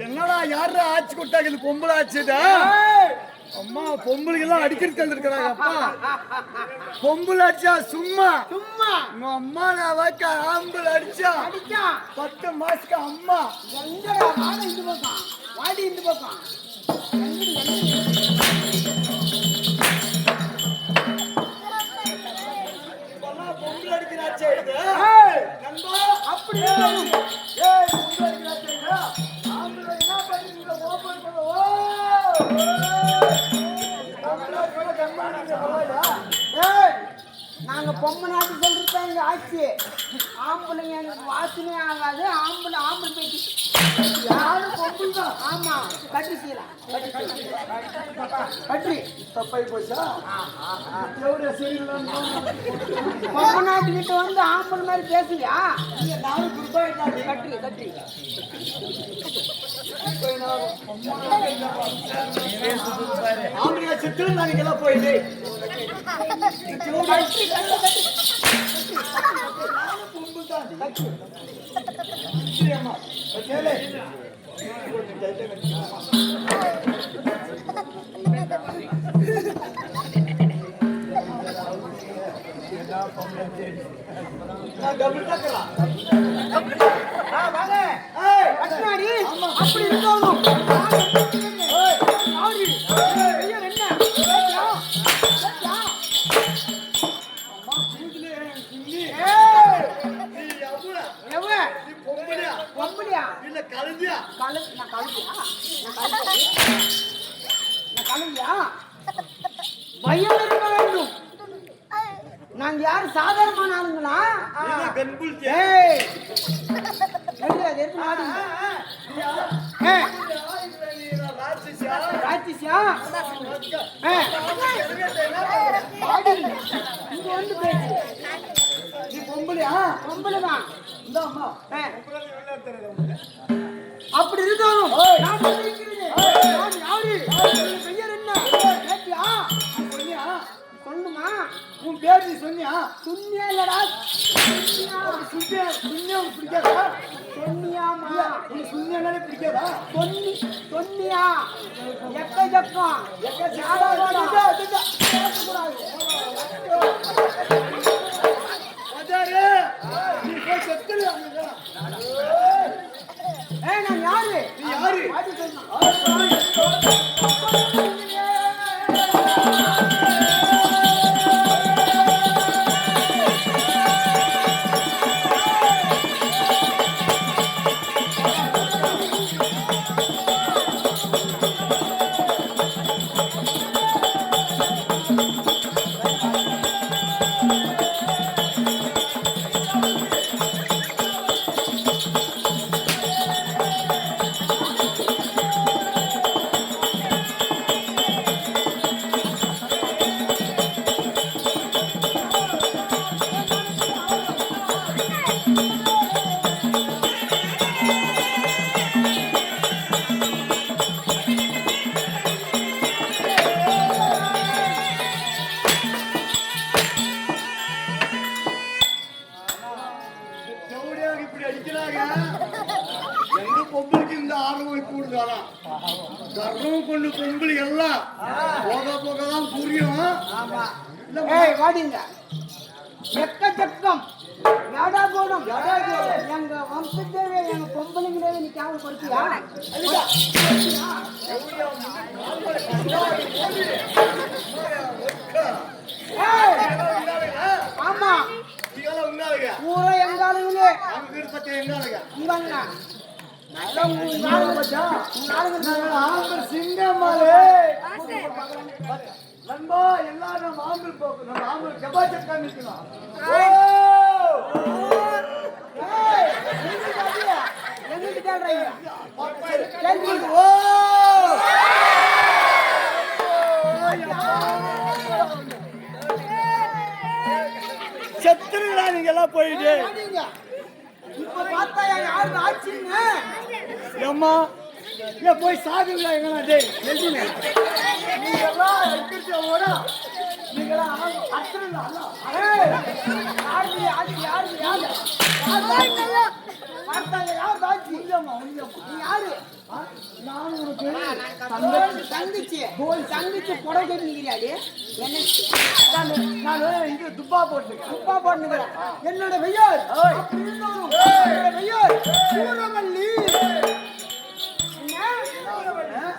என்னடா யாரு ஆட்சி கொடுத்தாங்க? இது பொம்பளை ஆச்சுதா? அம்மா பொம்பளைக்கு எல்லாம் அடிக்கிறது தந்துருக்கிறாங்க. அப்பா பொம்பளை அடிச்சா சும்மா சும்மா உங்க அம்மா நான் வைக்க ஆம்பளை அடிச்சா 10 மாசத்துக்கு அம்மா எங்கடா வாடி இந்த பக்கம் வாடி இந்த பக்கம் பொம்பளை அடிக்கிறாச்சே இது நண்பா. அப்படி பொம்பளை அடிக்கிறாச்சே ஆம்பளை என்ன பண்ணிட்டு ஓபன் பண்ண? நாங்க பொம்மை நாட்டு சொல்லிட்டு இங்க ஆச்சு. ஆம்பளைங்க எனக்கு வாசனே ஆகாது. ஆம்பளை பேட்டி யாரும் பொம்பளை தான். ஆமா கட்டி செய்யலாம் கட்டி தப்பாய் போச்சா? பொம்மை நாட்டு கிட்ட வந்து ஆம்பளை மாதிரி பேசுவியா? கட்டி கட்டி ஆம்பளை சித்து நாளைக்கு எல்லாம் போயிட்டு அப்படி இருக்கணும். பயம் இருக்க வேண்டும். நாங்க யாரு சாதாரணமான ஆளுங்களா? அப்படி இருந்தாலும் பெயர் என்ன சொல்லுமா? உன் பேர் நீ சொன்னியா? சுன்னியா இல்லடா சுன்னியா பிடிக்காதா? சொன்னியாமா? நீ சுன்னியாலே பிடிக்காதா? சொன்னியா எக்கச்சக்கம் நான் யாரு? நீ யாரு? கர்ணம் கொண்டு பொம்பளை எல்லாம் போக போகதான் புரியும். வாடிங்க எக்கச்சக்கம் யாடாகோணம் எங்க வம்சத்தேவே எங்க பொம்பளைங்களே நீ கேவலப்படுத்தியா? ஆமா பூரா எங்காளுங்களே இவங்க சிங்கம்மாளே நண்பா எல்லாரும் மாம்பல் போக்கணும். மாம்பல் ஜபாஜப் காமிக்கணும். செத்துருங்களா நீங்க எல்லாம் போயிட்டு இப்ப பார்த்தா யாரு ஆச்சுங்க? ஏம்மா ஏன் போய் சாகுங்களா? எங்கன்னா டேய் நீங்க எல்லாம் நீங்களா அத்தனை நான் உனக்கு தங்கச்சி புடவை கட்டிக்கிறாடி நான் இங்க துப்பா போட்டுக்கிறேன் என்னோட வெய்யார் வெய்யார் சூரவல்லி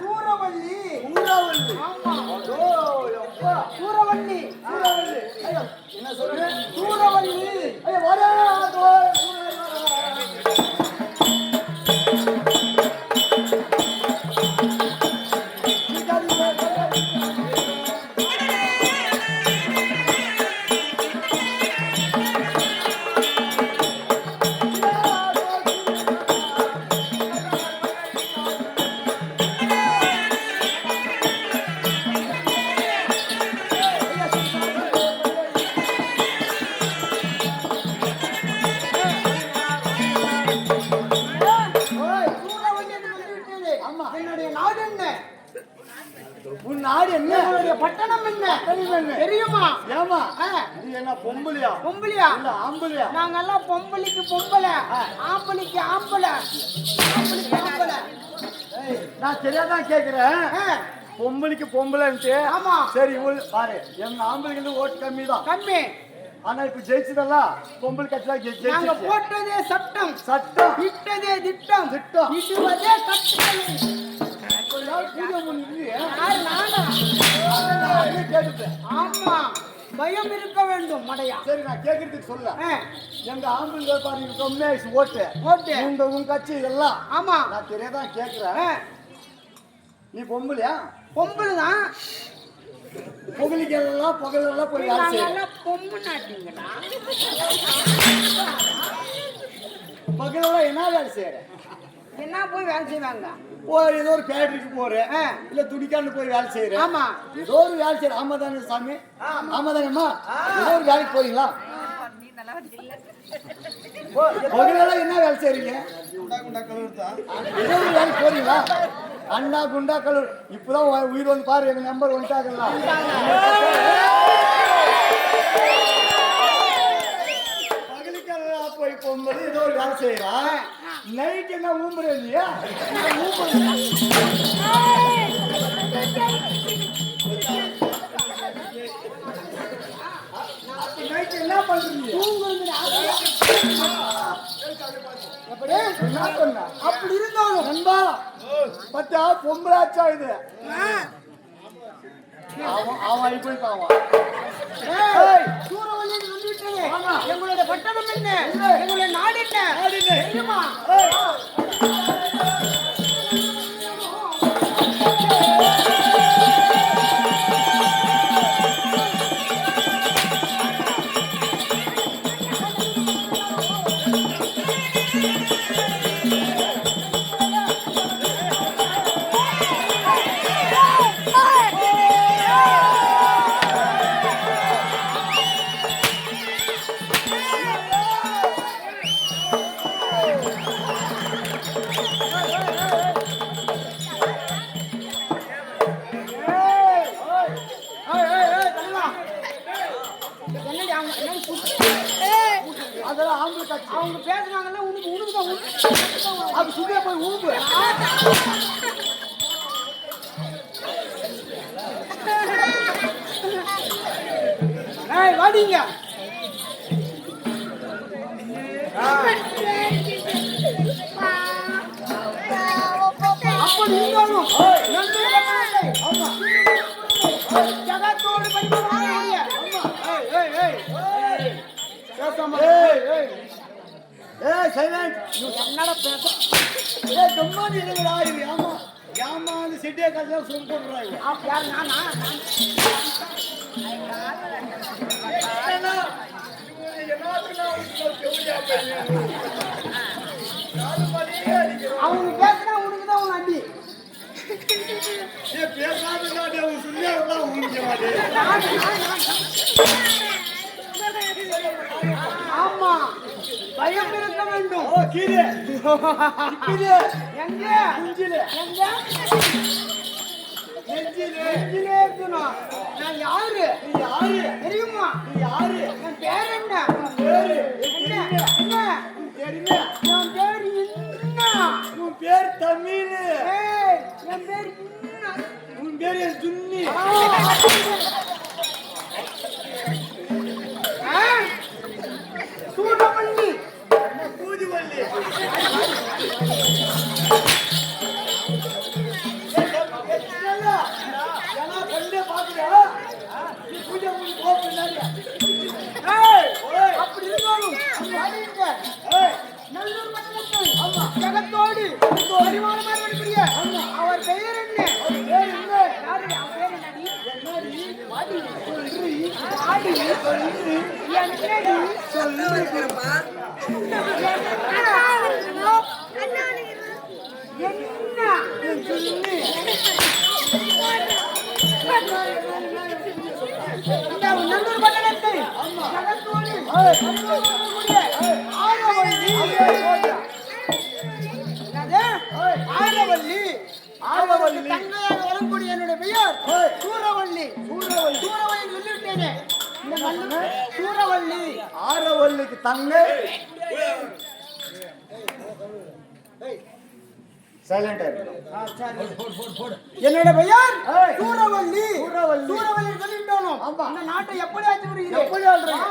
சூரவல்லி ஆமா சூரவல்லி ஐயோ என்ன சொல்றேன் சூரவல்லி ஐயோ வரா உன் நாடு என்ன பட்டணம் என்ன தெரியுமா ஏமா இது என்ன பொம்பளையா இல்ல ஆம்பளையா நாங்கெல்லாம் பொம்பளைக்கு பொம்பளை ஆம்பளைக்கு ஆம்பளை நான் சரியாதான் கேக்குறேன் பொம்பளைக்கு பொம்பளைன்ட்டு ஆமா சரி பாரு எங்க ஆம்பளைக்கு ஓட்டு கம்மி தான் கம்மி ஆனா இப்ப ஜெயிச்சதெல்லாம் பொம்பளை கட்சி நாங்க போட்டதே சட்டம் இட்டதே திட்டம் இட்டுவதே கட்டுதல் ஆமா பயம் இருக்க வேண்டும் மடையா சரி நான் கேக்குறதுக்கு சொல்ல எங்க ஆம்பளை பாருங்க கம்மியாயிடுச்சு ஓட்டு உங்க கட்சி இதெல்லாம் ஆமா நான் தெரியாதான் கேக்குறேன் நீ பொம்பளையா பொம்பளைதான் புகழிக்கெல்லாம் போய் வேலை செய்யறேன் பொம்பு நாட்டிங்களா பகலெல்லாம் என்ன வேலை செய்யறேன் என்ன போய் வேலை செய்வாங்க ஏதோ ஒரு ஃபேக்டரிக்கு போறேன் இல்ல துணிக்காண்டு போய் வேலை செய்யறேன் ஆமா ஏதோ ஒரு வேலை செய்யறேன் ஆமா தானே சாமி ஆமா தானேம்மா ஏதோ ஒரு வேலைக்கு போறீங்களா பகலெல்லாம் என்ன வேலை செய்யறீங்க ஏதோ ஒரு வேலைக்கு போறீங்களா அண்ணா குண்டா கல்லூர் இப்பதான் உயிர் வந்து பாரு எங்க நம்பர் வந்துட்டாங்கல்ல பகலுக்கெல்லாம் போய் போகும்போது ஏதோ ஒரு வேலை செய்யறான் நைட் என்ன ஊம்புறேன் இல்லையா நைட் என்ன பண்றீங்க அப்படி இருந்தாலும் நண்பா பத்தா பொம்பளாச்சா இது அவன் போய் பாவான் சூரவல்லி எங்களுடைய பட்டணம் என்ன எங்களுடைய நாடு என்ன தெரியுமா அதெல்லாம் ஆம்பளை கட்சி அவங்க பேசுனாங்கன்னா உனக்கு அது சும்மா போய் ஊம்பு வாடிங்க அப்படி இருந்தாலும் ஜகத்தோடு என்னடா பேச ஏமா அந்த சிட்டியை கட்சியா சொல்லி போடுறாங்க யார் நானா அவங்க பேசுனா உனக்கு தான் உன் அடி ஆமா பயம் இருக்க வேண்டும் எங்க எங்க நெஞ்சிலே இருக்கணும். நான் யாரு தெரியுமா? என் பேர் என்ன? என் பேர் என்ன? உன் பேர் தமிழ். என் பேர் உன் பேர் என் சுன்னி. சூடமல்லி பூஜிவல்லி. அப்படி இருந்தாலும் நல்லூர் மண்டலத்தில் ஜகத்தோடு பரிமாணமாக வரக்கூடிய அவர் பெயர் என்ன? யாரு? அவன் பேர் என்னடி? வாடி. நல்லூர் மண்டலத்தை ஜகத்தோடு ஆரவல்லி தங்கையாக வரக்கூடிய என்னுடைய பெயர் சூரவல்லி. சூரவல்லி சொல்லிவிட்டேனே. இந்த மண்ணு சூரவல்லி. ஆரவல்லிக்கு தங்கை. என்னோட பெயர் சூரவல்லி. சூரவல்லி சொல்லிவிட்டோம். இந்த நாட்டை எப்படி ஆட்சி புரியுது? எப்படி ஆள்றீங்க?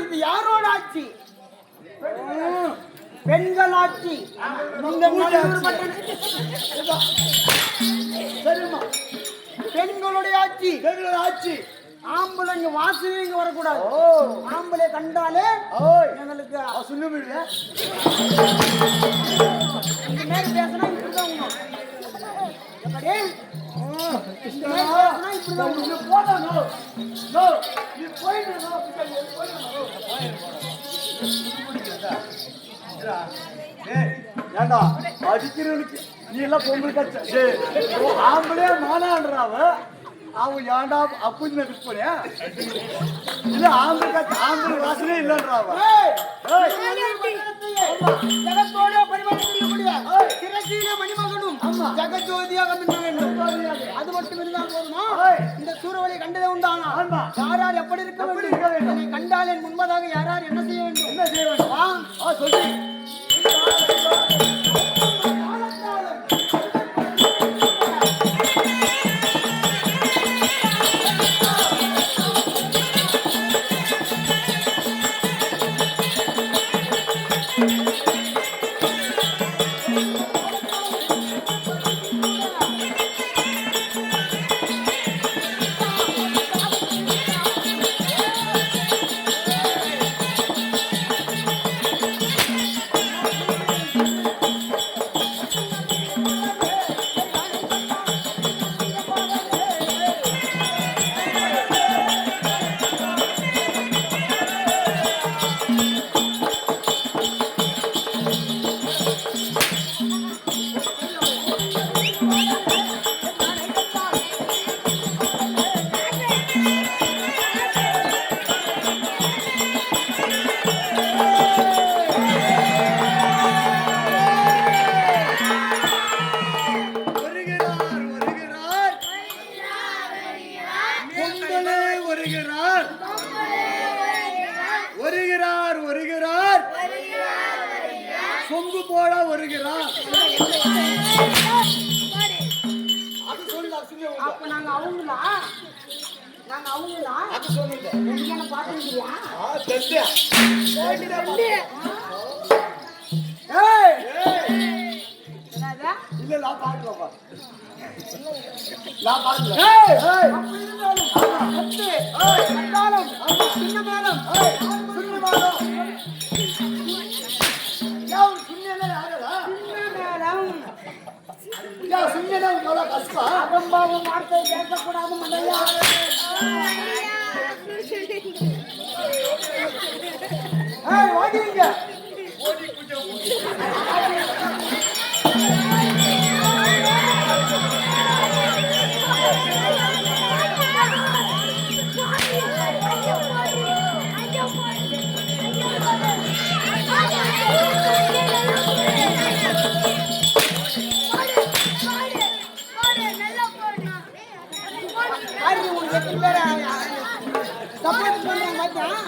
இது யாரோட ஆட்சி? பெண்கள் ஆட்சி. பெண்களுடைய ஆட்சி. ஆம்பளைங்க வாசலே இங்க வரக்கூடாது. ஆம்பளை கண்டாலே எங்களுக்கு சொல்லுங்க. இந்த மாதிரி பேசினா இப்படிதான் எப்படி? ஏண்டா அடிக்கிறவனுக்கு நீ எல்லாம் பொங்கல் ஆம்பளே மானான்றாவ அவன் ஏண்டா அப்படி போனியா இல்ல ஆம்பளை வாசலே இல்லன்றாவ. ஜகத்தோட பரிமாற்றக்கூடிய மணிமகனும் ஜகஜோதியாக மின்ன வேண்டும். அது மட்டும் இருந்தால் போதுமா? இந்த சூறாவளி கண்டதே உண்டானா யார் எப்படி இருக்க வேண்டும்? என்னை கண்டாலே முன்பதாக யார் என்ன செய்ய வேண்டும்? என்ன செய்ய வேண்டும்? சொல்லி சொங்கு போட வருகிறார். அப்ப நாங்க அவங்களா அது சொல்லுங்க. என்ன பாத்துக்கிறியா? என்னது? இல்ல நான் பாக்கலப்பா நான் பாக்கல அப்படி இருந்தாலும் கத்து கத்தாலும் சின்ன மேளம் சுண்ண மேளம் யார் சுண்ணனே ஆகலா சின்ன மேளம் யா சுண்ணனே கவலை கஷ்டம் அகம்பாவம் வார்த்தை பேசக்கூடாது மண்டையா ஓடிங்க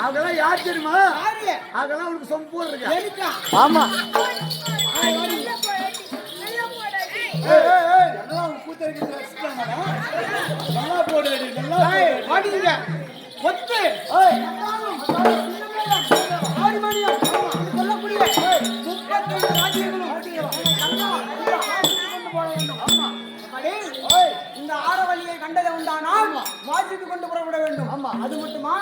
அதெல்லாம் யார் தெரியுமா அதெல்லாம் உனக்கு சொம்பு இருக்கு ஆமா நல்லா போடு நல்லா பாடுங்க ஒத்து சொல்லக்கூடிய 32 ராஜ்யங்களும் இந்த ஆரவழியை கண்டதை உண்டானால் வாசித்து கொண்டு புறப்பட வேண்டும். ஆமா அது மட்டுமா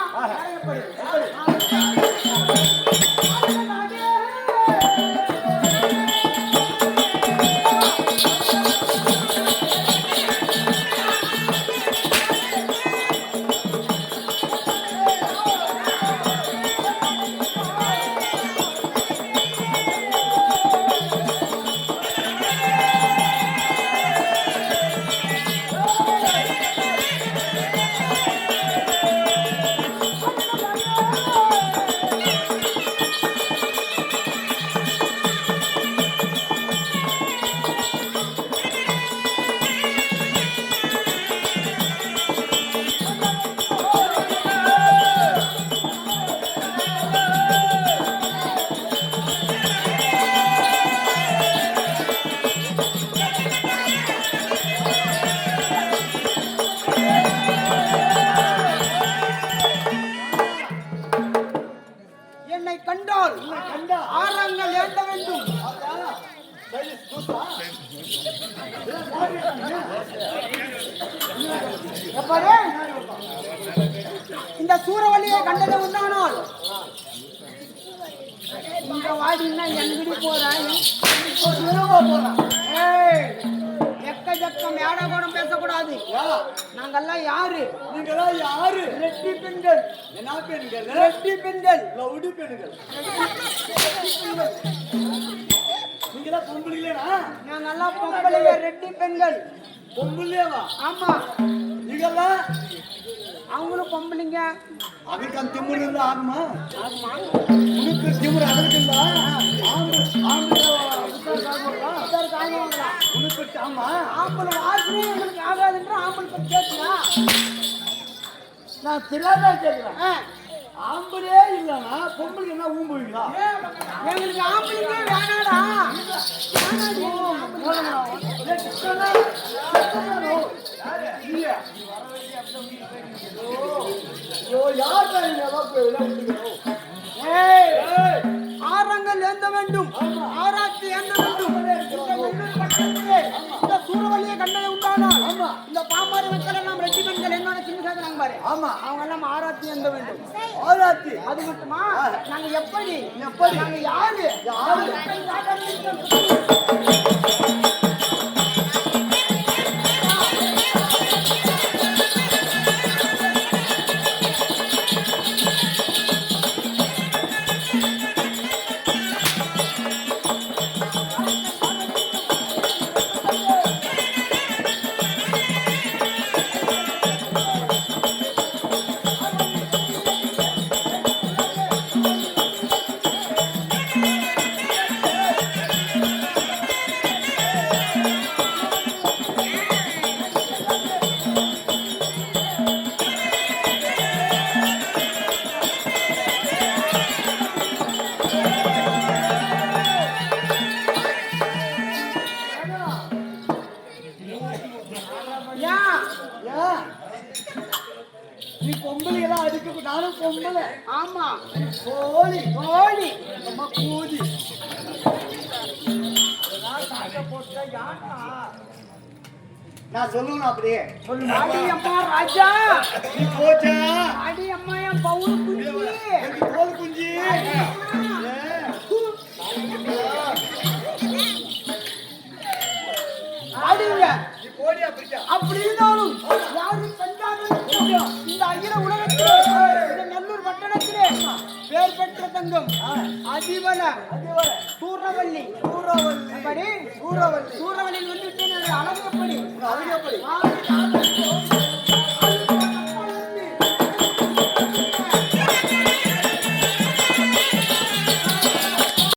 ஆரங்கள் ஏந்த வேண்டும். இந்த சூறாவளியை கண்டதை உண்டானால் இந்த வாடினா எங்கடி போறான் எக்கச்சக்கம் ஏடகோடம் பேசக்கூடாது. நாங்கெல்லாம் யாரு? நீங்கெல்லாம் யாரு? ரெட்டி பெண்கள். என்ன பெண்கள்? ரெட்டி பெண்கள், லவுடி பெண்கள். நீங்கெல்லாம் பொம்பளைங்களா? நாங்கெல்லாம் பொம்பளைங்க, ரெட்டி பெண்கள். பொம்பளையவா? ஆமா. நீங்கெல்லாம் அவங்களும் பொம்பளைங்க. அதுக்கு அந்த திமுரு இருந்தா ஆகுமா? ஆகுமா? உனக்கு திமுரு அதற்கு இருந்தா உனக்கு ஆமா ஆம்பளை வாசனே எங்களுக்கு ஆகாதுன்ற ஆம்பளை பத்தி கேட்குறா. நான் தெரியாதா கேட்கிறேன். ஆம்பளே இல்லைன்னா பொம்பளை என்ன ஊம்புவீங்களா? எங்களுக்கு ஆம்பளைக்கே வேணாடா. ஆரங்கள் ஏந்த வேண்டும், ஆராய்ச்சி ஏந்த வேண்டும். இந்த சூறாவளியை கண்டதை உண்டானால் இந்த பாம்பாரி மக்கள் எல்லாம் ரெட்டி பெண்கள் என்னோட சின்ன சேர்க்கிறாங்க பாரு. ஆமா, அவங்க எல்லாம் ஆராய்ச்சி ஏந்த வேண்டும். ஆராய்ச்சி அது மட்டுமா? நாங்க எப்படி நாங்க யாரு நீ பொம்பளை எல்லாம் அடிக்க நானும் பொம்பளை. ஆமா, கோழி கோழி நம்ம கூதி நான் சொல்லணும் அப்படியே அடி அம்மா ராஜா, நீ போச்சா அடி அம்மா என் பவுன் குஞ்சு, எனக்கு தோல் குஞ்சு அடிங்க. நீ போடியா பிடிச்சா அப்படி இருந்தாலும் யாரும் கண்டாலும் இந்த அகில உலகத்திலே இந்த நல்லூர் பட்டணத்திலே பேர் பெற்ற தங்கம் அதிபல சூரவல்லி சூரவல்லி சூரவல்லியில் வந்து அழகப்படி